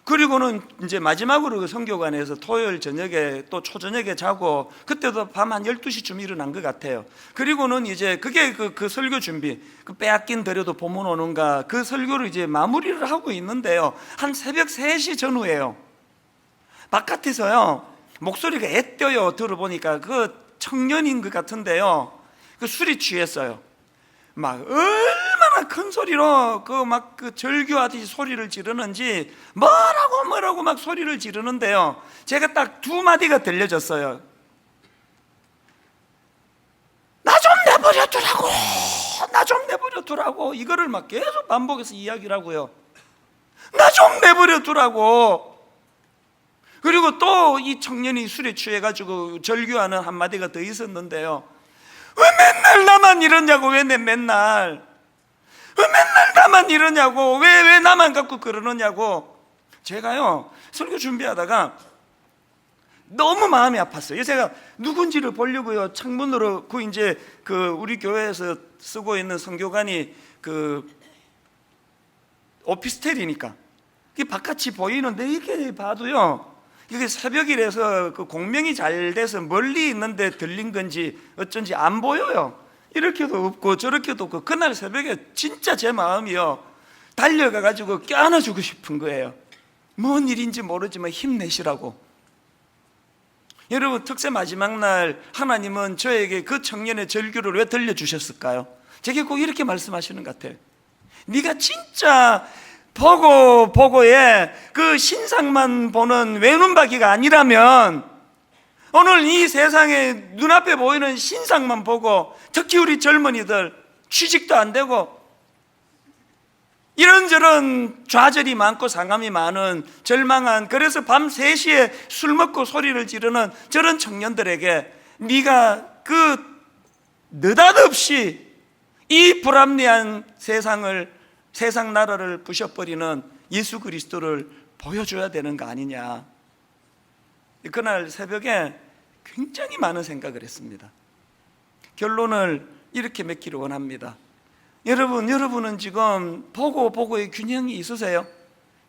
그리고는 이제 마지막으로 그 선교관에서 토요일 저녁에 또 초저녁에 자고, 그때도 밤 한 12시쯤 일어난 것 같아요. 그리고는 이제 그게 그 설교 준비, 그 빼앗긴 들여도 봄은 오는가, 그 설교를 이제 마무리를 하고 있는데요, 한 새벽 3시 전후예요. 바깥에서요 목소리가 애떠요. 들어보니까 그 청년인 것 같은데요, 그 술이 취했어요. 막 얼마나 큰 소리로 그 절규하듯이 소리를 지르는지 뭐라고 막 소리를 지르는데요, 제가 딱 2마디가 들려졌어요. 나 좀 내버려 두라고, 나 좀 내버려 두라고. 이거를 막 계속 반복해서 이야기를 하고요. 나 좀 내버려 두라고. 그리고 또 이 청년이 술에 취해가지고 절규하는 한마디가 더 있었는데요, 왜 맨날 나만 이러냐고, 왜 맨날 나만 이러냐고, 왜 나만 갖고 그러느냐고. 제가요 설교 준비하다가 너무 마음이 아팠어요. 제가 누군지를 보려고요 창문으로 이제 우리 교회에서 쓰고 있는 선교관이 오피스텔이니까 이게 바깥이 보이는데, 이게 봐도요 이게 새벽이라서 그 공명이 잘 돼서 멀리 있는데 들린 건지 어쩐지 안 보여요. 이렇게도 없고 저렇게도 없고. 그날 새벽에 진짜 제 마음이요 달려가가지고 껴안아주고 싶은 거예요. 뭔 일인지 모르지만 힘내시라고. 여러분, 특세 마지막 날 하나님은 저에게 그 청년의 절규를 왜 들려주셨을까요? 제게 꼭 이렇게 말씀하시는 것 같아요. 네가 진짜 보고에 그 신상만 보는 외눈박이가 아니라면 오늘 이 세상에 눈앞에 보이는 신상만 보고, 특히 우리 젊은이들 취직도 안 되고 이런저런 좌절이 많고 상함이 많은 절망한, 그래서 밤 3시에 술 먹고 소리를 지르는 저런 청년들에게 네가 느닷없이 이 불합리한 세상 나라를 부셔버리는 예수 그리스도를 보여줘야 되는 거 아니냐. 그날 새벽에 굉장히 많은 생각을 했습니다. 결론을 이렇게 맺기를 원합니다. 여러분은 지금 보고의 균형이 있으세요?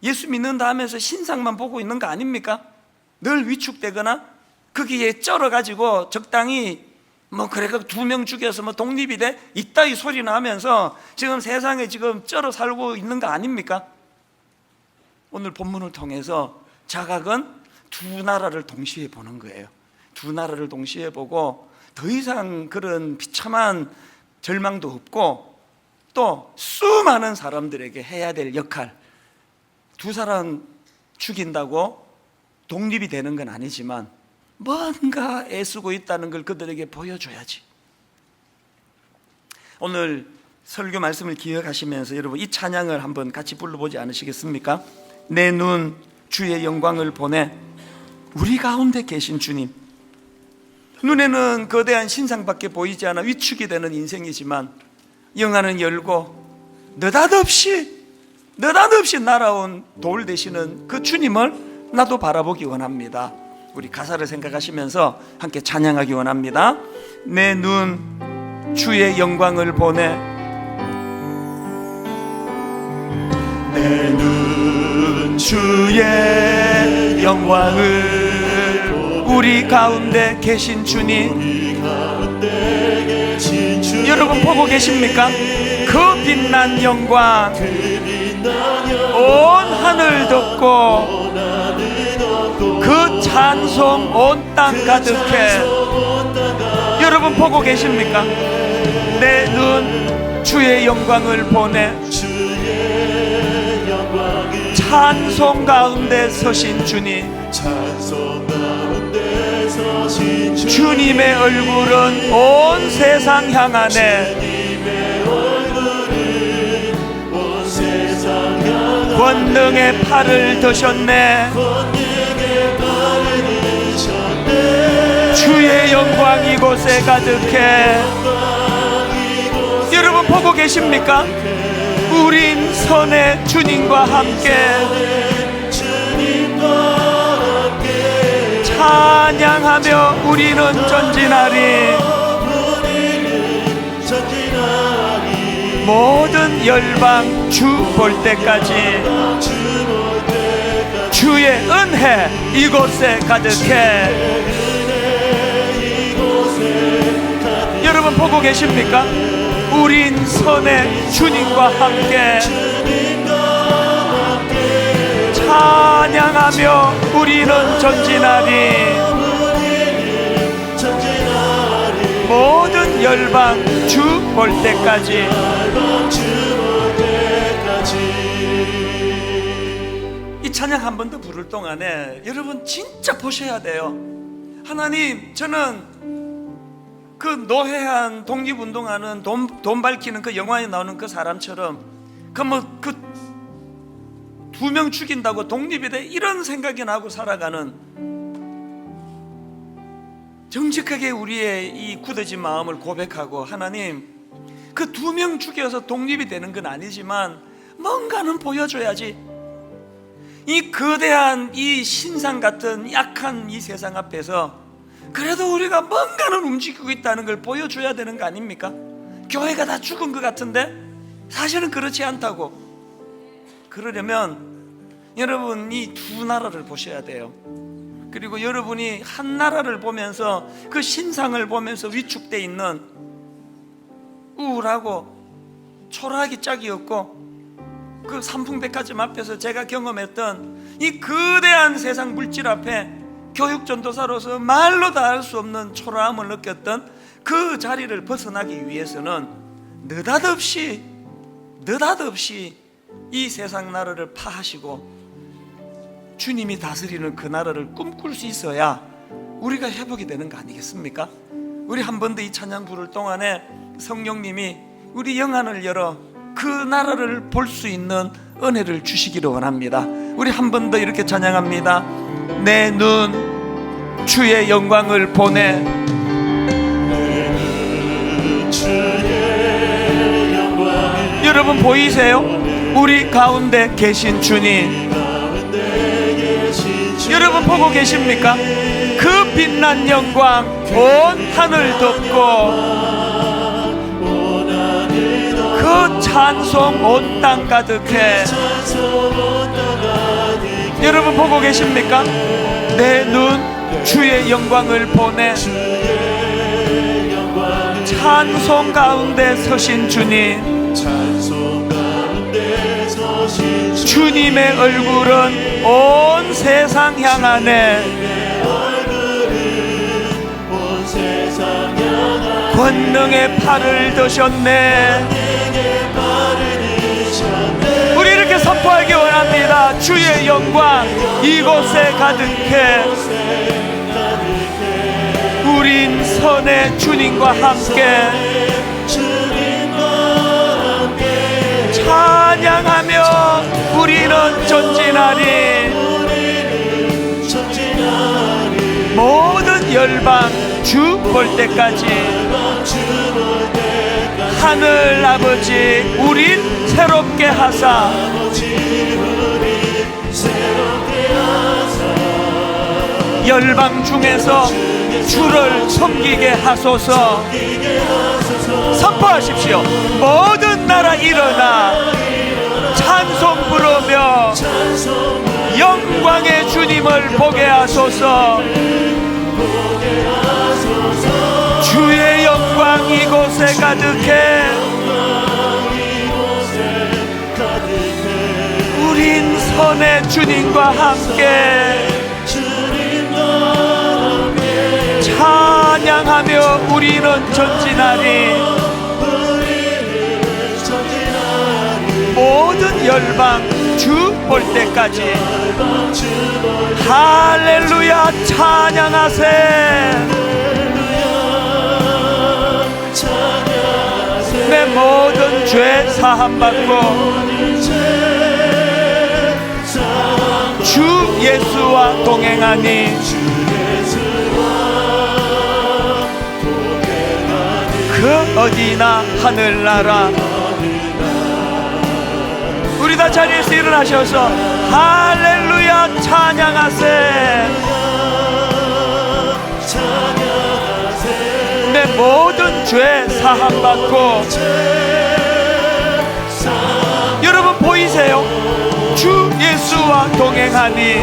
예수 믿는다 하면서 신상만 보고 있는 거 아닙니까? 늘 위축되거나 거기에 쩔어가지고 적당히 뭐 그래가 2명 죽여서 뭐 독립이 돼? 이따위 소리나 하면서 지금 세상에 지금 쩔어 살고 있는 거 아닙니까? 오늘 본문을 통해서 자각은 두 나라를 동시에 보는 거예요. 두 나라를 동시에 보고 더 이상 그런 비참한 절망도 없고 또 수많은 사람들에게 해야 될 역할, 두 사람 죽인다고 독립이 되는 건 아니지만 뭔가 애쓰고 있다는 걸 그들에게 보여줘야지. 오늘 설교 말씀을 기억하시면서 여러분 이 찬양을 한번 같이 불러보지 않으시겠습니까? 내 눈 주의 영광을 보내. 우리 가운데 계신 주님, 눈에는 거대한 신상밖에 보이지 않아 위축이 되는 인생이지만 영안은 열고 느닷없이 날아온 돌 되시는 그 주님을 나도 바라보기 원합니다. 우리 가사를 생각하시면서 함께 찬양하기 원합니다. 내 눈 주의 영광을 보내. 내 눈 주의 영광을 우리 가운데 계신 주님, 여러분 보고 계십니까? 그 빛난 영광 온 하늘 덮고 그 찬송 온 땅 가득해. 여러분 보고 계십니까? 내 눈 주의 영광을 보내. 찬송 가운데 서신 주님, 주님의 얼굴은 온 세상 향하네. 권능의 팔을 드셨네. 주의 영광 이곳에 가득해. 여러분 보고 계십니까? 우린 선의 주님과 함께 찬양하며 우리는 전진하리. 모든 열방 주 볼 때까지 주의 은혜 이곳에 가득해. 여러분 보고 계십니까? 우린 선의 주님과 함께 찬양하며 우리는 전진하리. 모든 열방 주 볼 때까지. 이 찬양 한 번 더 부를 동안에 여러분 진짜 보셔야 돼요. 하나님, 저는 그 노회한 독립운동하는 돈 밝히는 그 영화에 나오는 그 사람처럼 그 두 명 죽인다고 독립이 돼 이런 생각이 나고 살아가는, 정직하게 우리의 이 굳어진 마음을 고백하고, 하나님 그 두 명 죽여서 독립이 되는 건 아니지만 뭔가는 보여줘야지. 이 거대한 이 신상 같은 약한 이 세상 앞에서 그래도 우리가 뭔가는 움직이고 있다는 걸 보여줘야 되는 거 아닙니까? 교회가 다 죽은 것 같은데 사실은 그렇지 않다고. 그러려면 여러분 이 두 나라를 보셔야 돼요. 그리고 여러분이 한 나라를 보면서 그 신상을 보면서 위축되어 있는, 우울하고 초라하기 짝이 없고 그 삼풍백화점 앞에서 제가 경험했던 이 거대한 세상 물질 앞에 교육전도사로서 말로 다 할 수 없는 초라함을 느꼈던 그 자리를 벗어나기 위해서는 느닷없이 이 세상 나라를 파하시고 주님이 다스리는 그 나라를 꿈꿀 수 있어야 우리가 회복이 되는 거 아니겠습니까? 우리 한 번 더 이 찬양 부를 동안에 성령님이 우리 영안을 열어 그 나라를 볼 수 있는 은혜를 주시기를 원합니다. 우리 한 번 더 이렇게 찬양합니다. 내 눈 주의 영광을 보내. 여러분 보이세요? 우리 가운데 계신 주님, 여러분 보고 계십니까? 그 빛난 영광 온 하늘 덮고 그 찬송 온 땅 가득해. 여러분 보고 계십니까? 내 눈 주의 영광을 보내. 찬송 가운데 서신 주님, 주님의 얼굴은 온 세상 향하네. 권능의 팔을 드셨네. 우리 이렇게 선포하기 원합니다. 주의 영광 이곳에 가득해. 우린 선의 주님과 함께 찬양하며 우리는 전진하리. 모든 열방 주 볼 때까지. 하늘 아버지 우린 새롭게 하사 열방 중에서 주를 섬기게 하소서. 선포하십시오. 모든 나라 일어나 찬송 부르며 영광의 주님을 보게 하소서. 주의 영광 이곳에 가득해. 우린 선의 주님과 함께 찬양하며 우리는 전진하리. 모든 열방 주 볼 때까지. 할렐루야 찬양하세. 내 모든 죄 사함받고 주 예수와 동행하니 그 어디나 하늘나라. 우리 다 자리에서 일어나셔서 할렐루야 찬양하세. 내 모든 죄 사함받고. 여러분 보이세요? 주 예수와 동행하니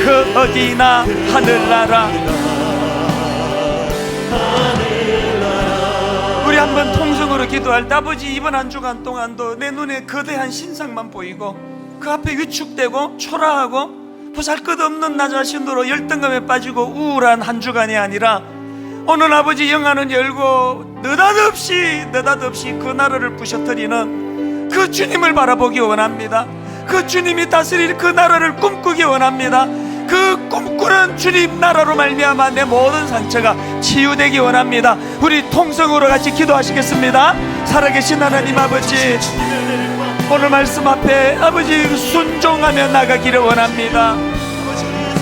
그 어디나 하늘나라. 우리 한번 통성으로 기도할 때, 아버지 이번 한 주간 동안도 내 눈에 거대한 신상만 보이고 그 앞에 위축되고 초라하고 보잘것없는 나 자신으로 열등감에 빠지고 우울한 한 주간이 아니라 오늘 아버지 영안을 열고 느닷없이 그 나라를 부셔뜨리는 그 주님을 바라보기 원합니다. 그 주님이 다스릴 그 나라를 꿈꾸기 원합니다. 그 꿈꾸는 주님 나라로 말미암아 내 모든 상처가 치유되기 원합니다. 우리 통성으로 같이 기도하시겠습니다. 살아계신 하나님 아버지, 오늘 말씀 앞에 아버지 순종하며 나가기를 원합니다.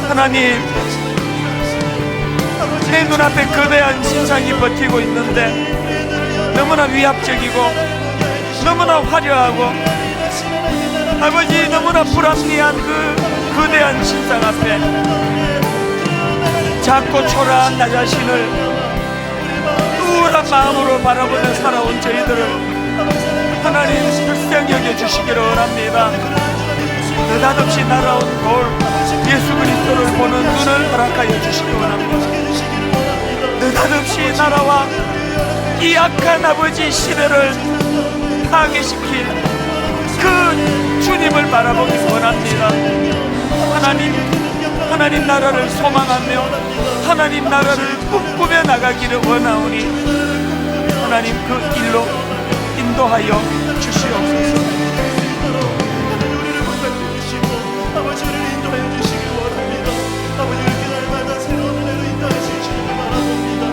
하나님, 내 눈앞에 거대한 신상이 버티고 있는데 너무나 위압적이고 너무나 화려하고 아버지 너무나 불합리한 그 거대한 신상 앞에 작고 초라한 나 자신을 우울한 마음으로 바라보며 살아온 저희들을 하나님 불쌍히 여겨주시기를 원합니다. 느닷없이 날아온 돌 예수 그리스도를 보는 눈을 허락하여 주시기 원합니다. 느닷없이 날아와 이 악한 아버지 시대를 파괴시킬 그 주님을 바라보기 원합니다. 하나님 나라를 소망하며 하나님 나라를 꿈꾸며 나가기를 원하오니 하나님 그 길로 인도하여 주시옵소서. 아버지를 인도하여 주시기 원합니다. 아버지를 날마다 새로운 은혜로 인도하여 주시기 바랍니다.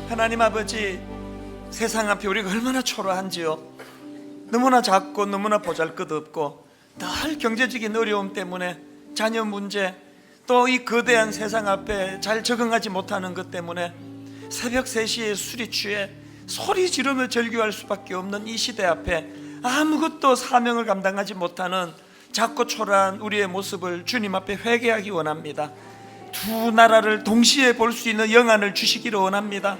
하나님 아버지, 세상 앞에 우리가 얼마나 초라한지요. 너무나 작고 너무나 보잘것없고 늘 경제적인 어려움 때문에 자녀 문제, 또 이 거대한 세상 앞에 잘 적응하지 못하는 것 때문에 새벽 3시에 술이 취해 소리 지르며 절규할 수밖에 없는 이 시대 앞에 아무것도 사명을 감당하지 못하는 작고 초라한 우리의 모습을 주님 앞에 회개하기 원합니다. 두 나라를 동시에 볼 수 있는 영안을 주시기를 원합니다.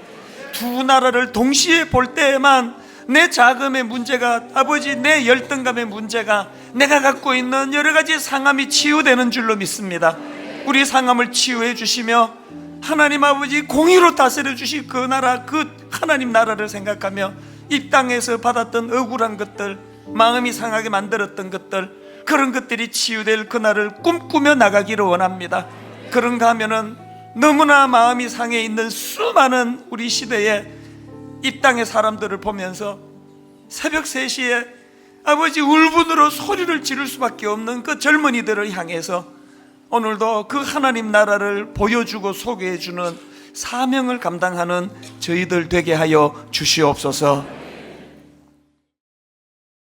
두 나라를 동시에 볼 때에만 내 자금의 문제가, 아버지 내 열등감의 문제가, 내가 갖고 있는 여러 가지 상함이 치유되는 줄로 믿습니다. 우리 상함을 치유해 주시며 하나님 아버지 공의로 다스려 주실 그 나라, 그 하나님 나라를 생각하며 이 땅에서 받았던 억울한 것들, 마음이 상하게 만들었던 것들, 그런 것들이 치유될 그날을 꿈꾸며 나가기를 원합니다. 그런가 하면은 너무나 마음이 상해 있는 수많은 우리 시대의 이 땅의 사람들을 보면서 새벽 3시에 아버지 울분으로 소리를 지를 수밖에 없는 그 젊은이들을 향해서 오늘도 그 하나님 나라를 보여주고 소개해주는 사명을 감당하는 저희들 되게 하여 주시옵소서.